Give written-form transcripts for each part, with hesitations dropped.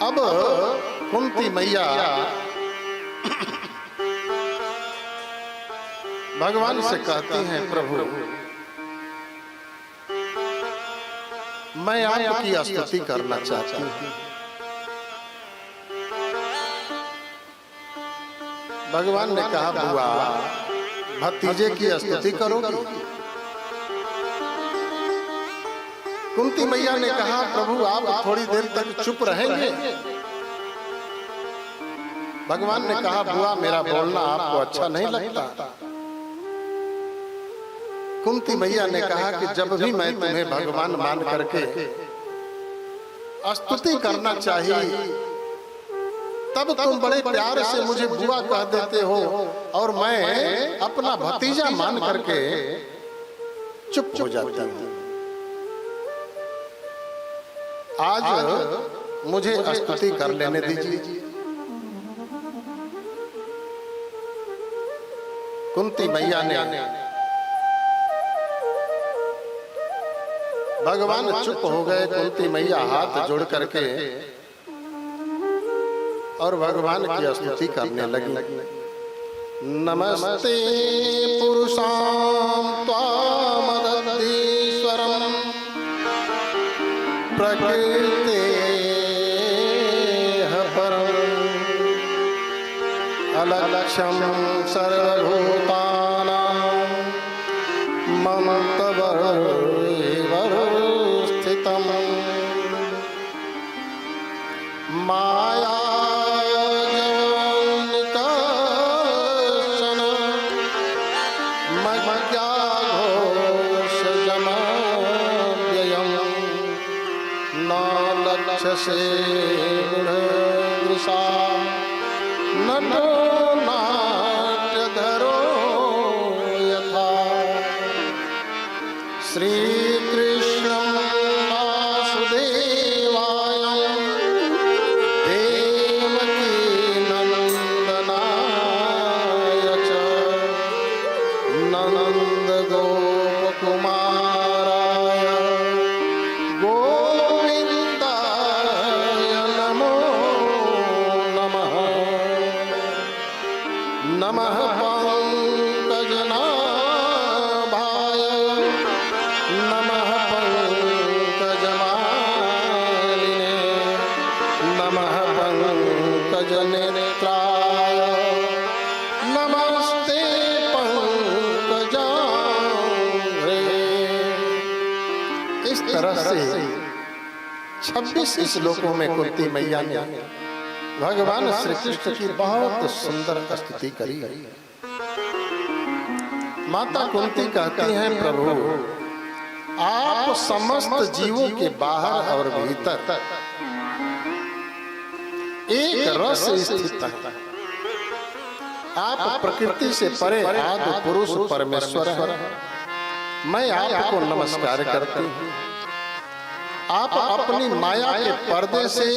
अब कुंती मैया भगवान से कहती हैं, प्रभु मैं आपकी स्तुति करना चाहती हूँ। भगवान ने कहा, बुआ भतीजे की स्तुति करोगी? कुंती मैया ने कहा, प्रभु आप थोड़ी देर तक चुप रहेंगे? भगवान ने कहा, बुआ मेरा बोलना आपको अच्छा नहीं लगता? कुंती मैया ने कहा कि जब भी मैं तुम्हें भगवान मान करके स्तुति करना चाहिए, तब तुम बड़े प्यार से मुझे बुआ कह देते हो और मैं अपना भतीजा मान करके चुप हो जाता हूं। आज मुझे स्तुति कर लेने दीजिए। कुंती मैया ने भगवान चुप हो गए। कुंती मैया हाथ जोड़ करके और भगवान की स्तुति करने लगी। नमस्ते पुरुषां त्वामदीश्वरं प्रकृतेः परम् अलक्ष्यं सर्वभूतानां ममत्वमेव स्थितम् माया से दृशा नटो नाट्यधरो यथा श्री कृष्णं वासुदेवाय देवकी नंदनाय च नंद गोपकुमाराय नमः पंकजनाभाय नमः पंकजमालिने नमः पंकजनेत्राय नमस्ते पंकजांघ्रे। इस तरह से 26 श्लोकों में कुंती मैया ने भगवान श्री कृष्ण की बहुत सुंदर स्तुति करी। माता कुंती कहती हैं, प्रभु आप समस्त जीवों के बाहर और भीतर एक रस स्थित है। आप प्रकृति से परे आदि पुरुष परमेश्वर हैं। मैं आपको नमस्कार करती हूँ। आप अपनी माया के पर्दे से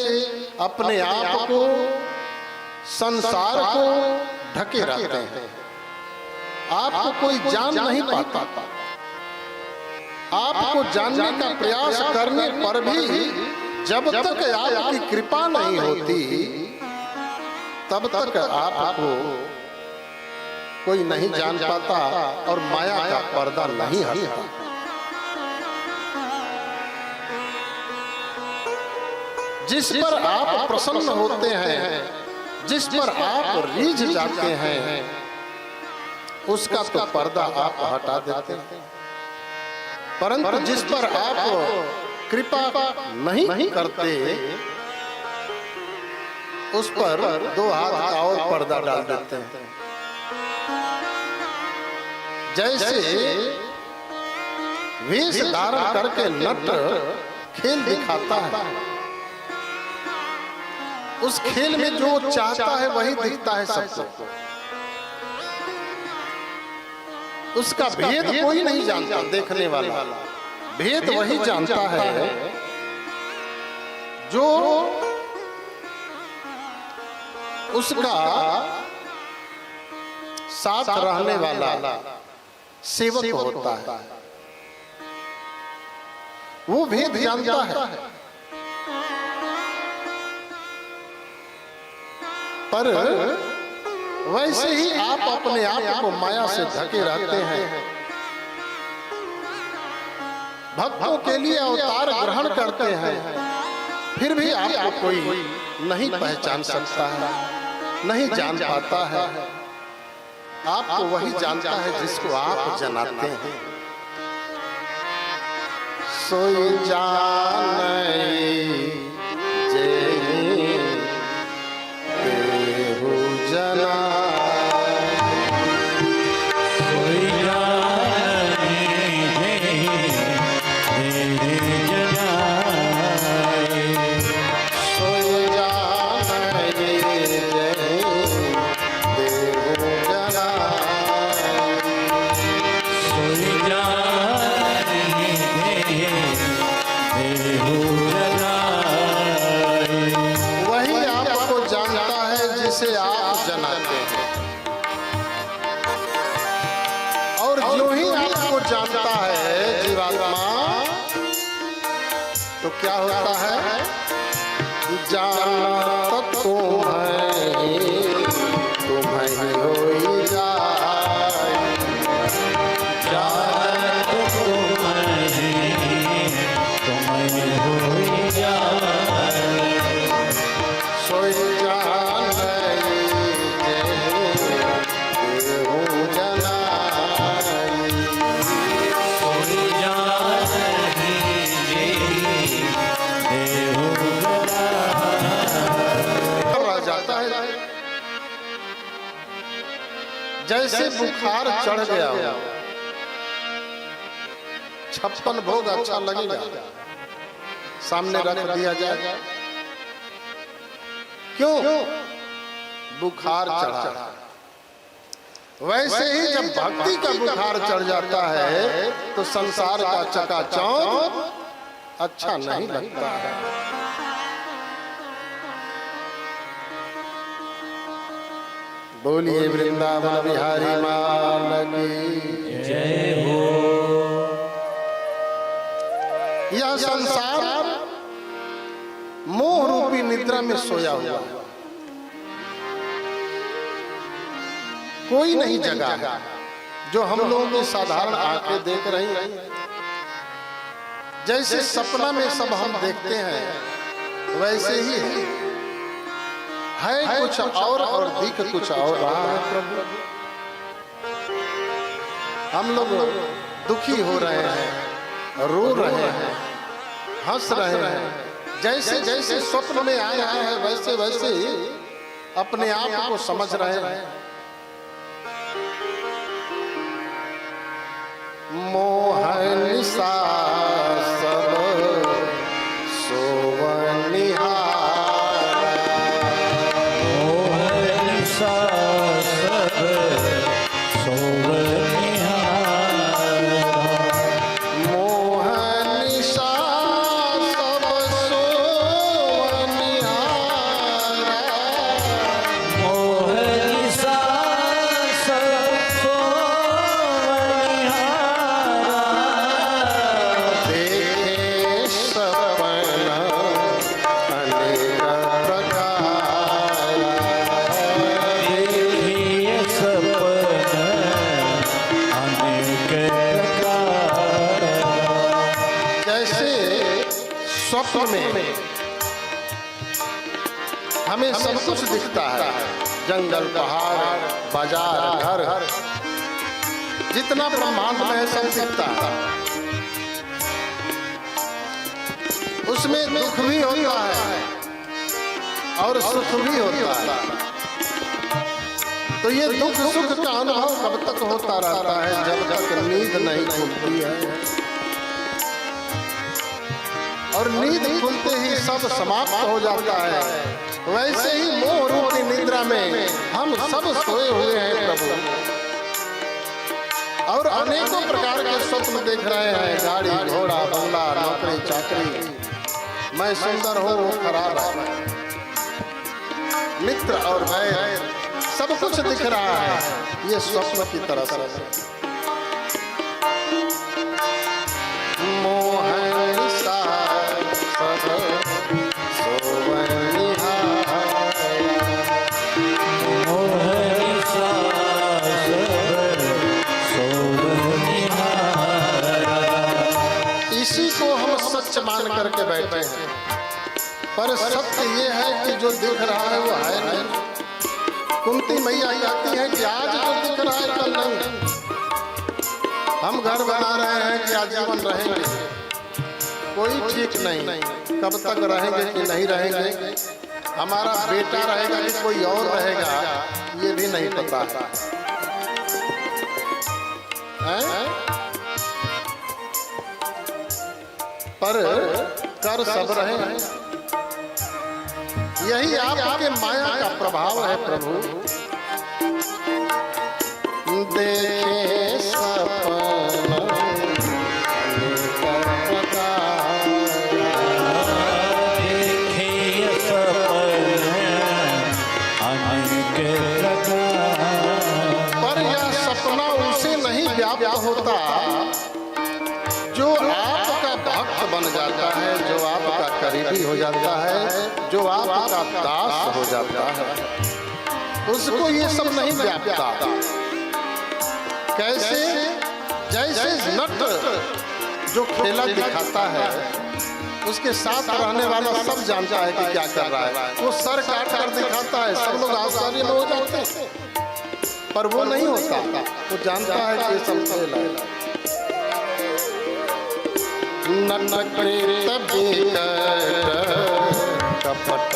अपने आप को संसार को ढके रहते हैं। आपको कोई जान नहीं पाता। आपको जानने का प्रयास करने पर भी जब तक आपकी कृपा नहीं होती तब तक आपको कोई नहीं जान पाता और माया का पर्दा नहीं हटता। जिस पर आप प्रसन्न होते हैं, जिस पर आप रीझ जाते हैं, उसका तो पर्दा आप हटा देते हैं। परंतु जिस पर आप कृपा नहीं करते, उस पर दो हाथ का और पर्दा डाल देते हैं। जैसे वेश धारण करके नट खेल दिखाता है, उस खेल में जो चाहता है वही दिखता है सबको। उसका भेद कोई नहीं जानता। देखने वाला भेद वही जानता है जो उसका साथ रहने वाला सेवक होता है। वो भेद जानता है। पर वैसे ही आप अपने आप को माया से ढके रहते हैं, भक्तों के लिए अवतार ग्रहण करते हैं, फिर भी आपको कोई नहीं पहचान सकता है, नहीं जान पाता है। आपको वही जानता है जिसको आप जनाते हैं। सोई जाने जे देहु जना, सोई जाने जे देहु जना, सोई जाने जे देहु जना, सोई जाने देहु जना। वही आपको जानता है जिसे आप जनाते हैं। और जो ही आपको जानता है जीवात्मा, तो क्या होता है? जानता तुम्हें ही होई जाए, जानत तुम्हें होई जाए, सोई जाने देहु जनाई। सोई जाने देहु जना। रह जाता है जैसे बुखार चढ़ गया हो। 56 भोग अच्छा लगेगा, सामने रख दिया जाए, क्यों? बुखार चढ़ा। वैसे ही जब भक्ति का बुखार चढ़ जाता है तो संसार का चकाचौंध अच्छा नहीं लगता है। बोलिए वृंदावन बिहारी माल की जय हो। यह संसार मोह रूपी निद्रा में सोया हुआ है, कोई नहीं जगा है। जो हम लोगों की साधारण आंखें देख रही हैं, जैसे सपना में सब हम देखते हैं, वैसे ही है कुछ और दिख कुछ और रहा है। प्रभु, हम लोग दुखी हो रहे हैं, रो रहे हैं, हंस रहे हैं, जैसे जैसे स्वप्न में आया है वैसे वैसे ही अपने आप को समझ रहे हैं। मोह निशा सब सोवनिहार, मोह निशा सब सोवनिहार, मोह निशा सब सोवनिहार, मोह निशा सब सोवनिहार, देखे सपना अनेक प्रकार, देखिए सपना अनेक प्रकार। जैसे स्वप्न में हमें सब कुछ दिखता है, जंगल, पहाड़, बाजार, घर, जितना ब्रह्मांड में है सब दिखता है। उसमें दुख भी होता है और सुख भी होता है। तो ये दुख सुख का अनुभव कब तक होता रहता है? जब तक नींद नहीं खुलती है। और नींद खुलते ही सब समाप्त हो जाता है। वैसे ही मोह रूपी निद्रा में हम सब सोए हुए हैं प्रभु, और अनेकों प्रकार के स्वप्न देख रहे हैं, गाड़ी घोड़ा बंगला नौकरी चाकरी, मैं सुंदर हूँ वो खराब है, मित्र और वैर सब कुछ दिख रहा है, ये स्वप्न की तरह से। पर सत्य ये है कि जो दिख रहा है वो है नहीं। कुंती मैया कहती है कि आज जो दिख रहा है कल नहीं। हम घर बना रहे हैं कि आजीवन रहेंगे, कोई ठीक नहीं कब तक रहेंगे कि नहीं रहेंगे। हमारा बेटा रहेगा कि कोई और रहेगा ये भी नहीं पता है। पर कर सब रहे हैं। यही आपके माया का प्रभाव है प्रभु। देखे सपना होता जो आपका भक्त बन जाता है, जो आपका करीबी हो जाता है, जो आपका दास हो जाता है, उसको ये सब नहीं व्यापता। कैसे? जैसे नट जो खेला दिखाता है उसके साथ रहने वाला सब जानता है कि क्या कर रहा है। वो सर काट कर दिखाता है, सब लोग आश्चर्य में हो जाते हैं, पर वो नहीं होता। वो जानता है कि ये सब खेल है। कपट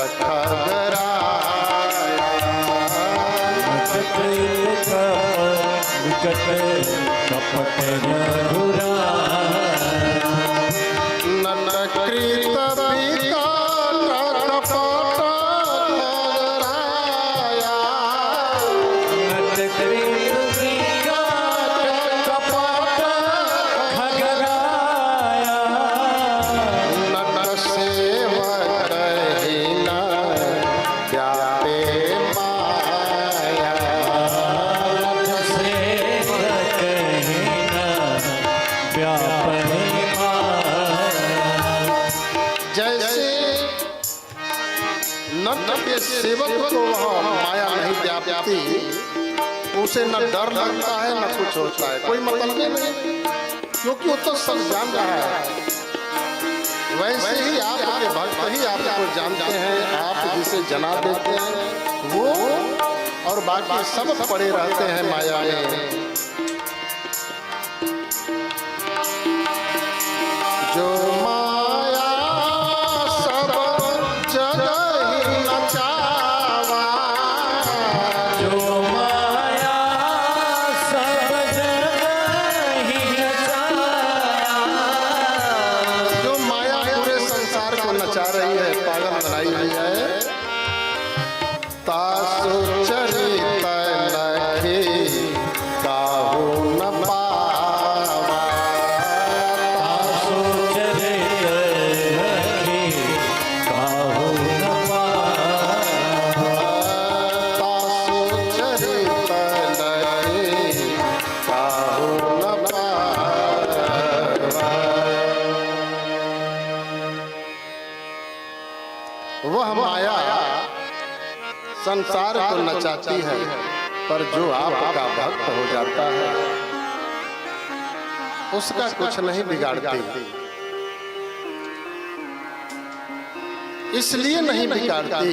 सेवक को वह माया नहीं व्यापती, उसे न डर लगता है न कुछ होता है, कोई मतलब नहीं, क्योंकि वो तो सब जान रहा है। वैसे ही आपके भक्त ही आपको जानते हैं, आप जिसे जना देते हैं वो, और बाकी सब पड़े रहते हैं माया में। जो माया सब जगह वह माया संसार को नचाती है, पर जो आपका भक्त हो जाता है उसका कुछ नहीं बिगाड़ती। इसलिए नहीं बिगाड़ती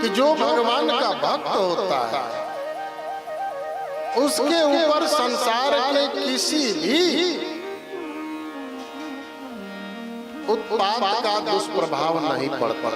कि जो भगवान का भक्त होता है उसके ऊपर संसार के किसी भी उत्पाद का दुष्प्रभाव नहीं पड़ता।